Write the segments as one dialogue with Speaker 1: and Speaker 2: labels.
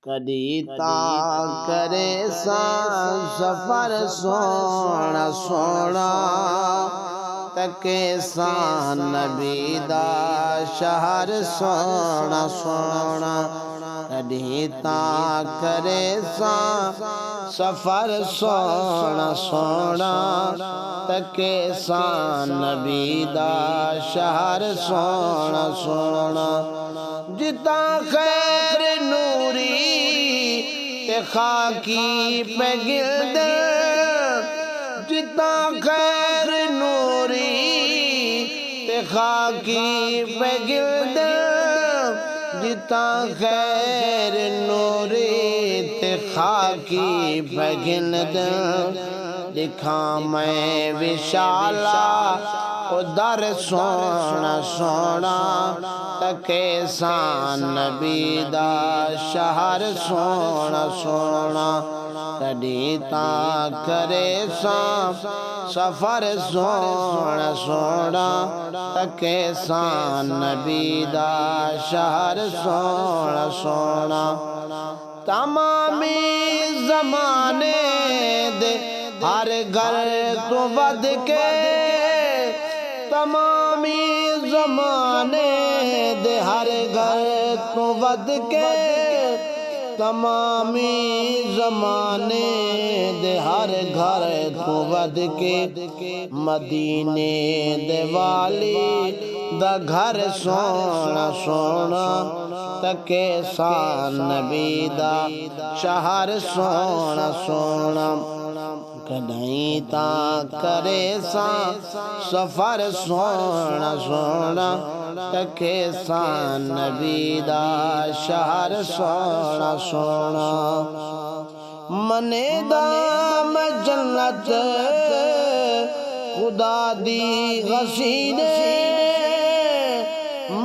Speaker 1: कदी ता करे सा सफर सोना सोना तके सा नबी दा शहर सोना सोना। कदी ता करे सा सफर सोना सोना तके सा नबी दा शहर सोना सोना। जिता खैर नूरी ते खाकी पे गिल्द, जिता खैर नूरी ते खाकी पे गिल्द, जिता खैर नूरी ते खाकी पे गिल्द। लिखा मैं विशाला उधर सोना सोना तके सा नबी दा शहर सोना सोना। कदी ता करे सा सफर सोना सोना तके सा नबी दा शहर सोना सोना। तमामी ज़माने दे हर घर तो वध के, तमामी ज़माने दे हर घर तो वध के, तमामी ज़माने दे हर घर तो वध के। मदीने दे वाली दा घर सोना सोना तके सा नबी दा शहर सोना सोना। कदाई ता करे सा सफर सोना सोना तके सा नबी दा शहर सोना सोना। मने दाम जन्नत खुदा दी हसीने,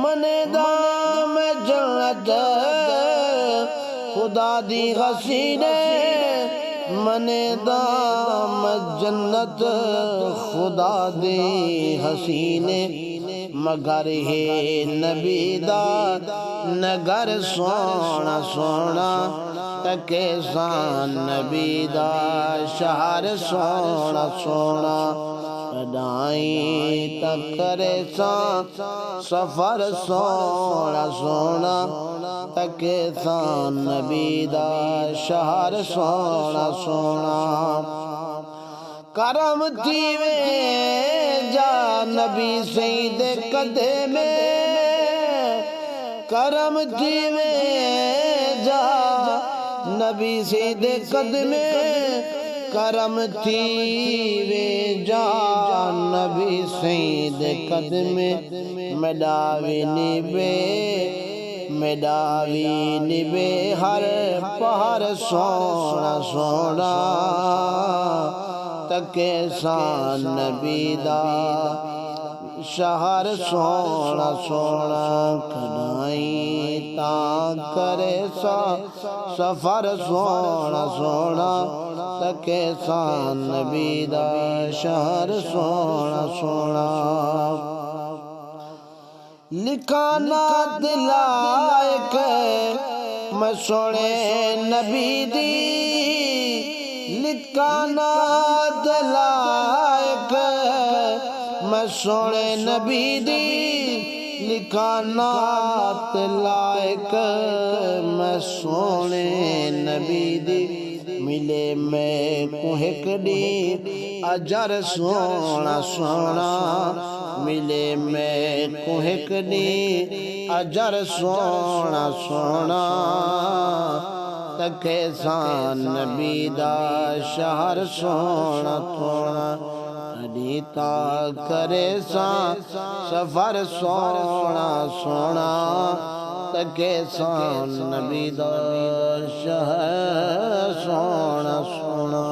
Speaker 1: मने दाम जन्नत खुदा दी हसीने, मने दाम जन्नत खुदा दे हसीने। मगर है नबी दा नगर सोना सोना तके सा नबी दा शहर सोना सोना। कदाई तकरे सा सफर सोना सोना तके सा नबी दा शहर सोना सोना। करम थीवे जा नबी सईद कदे में, करम थीवे जा नबी सईद कदमे, करम थीवे जा नबी सईद कदमे। मेडावी निबे मेडावी निबे हर पहर सोना सोना तके सा नबी दा शहर सोना सोना। कदाई ता करे सा सफर सोना सोना तके सा नबी दा शहर सोना सोना। लिखाना दिलायक मैं सोने नबी दी, लिखाना दिलायक मैं सोने नबी दी, लिखाना दिलायक मैं सोने नबी दी। मिले मैं कुहकड़ी अजर सोना सोना, मिले मैं कुहकड़ी अजर सोना सोना तके सा नबी दा शहर सोना सोना। कदी ता करे सा सफर सोना सोना तके सा नबी दा शहर सोना सोना।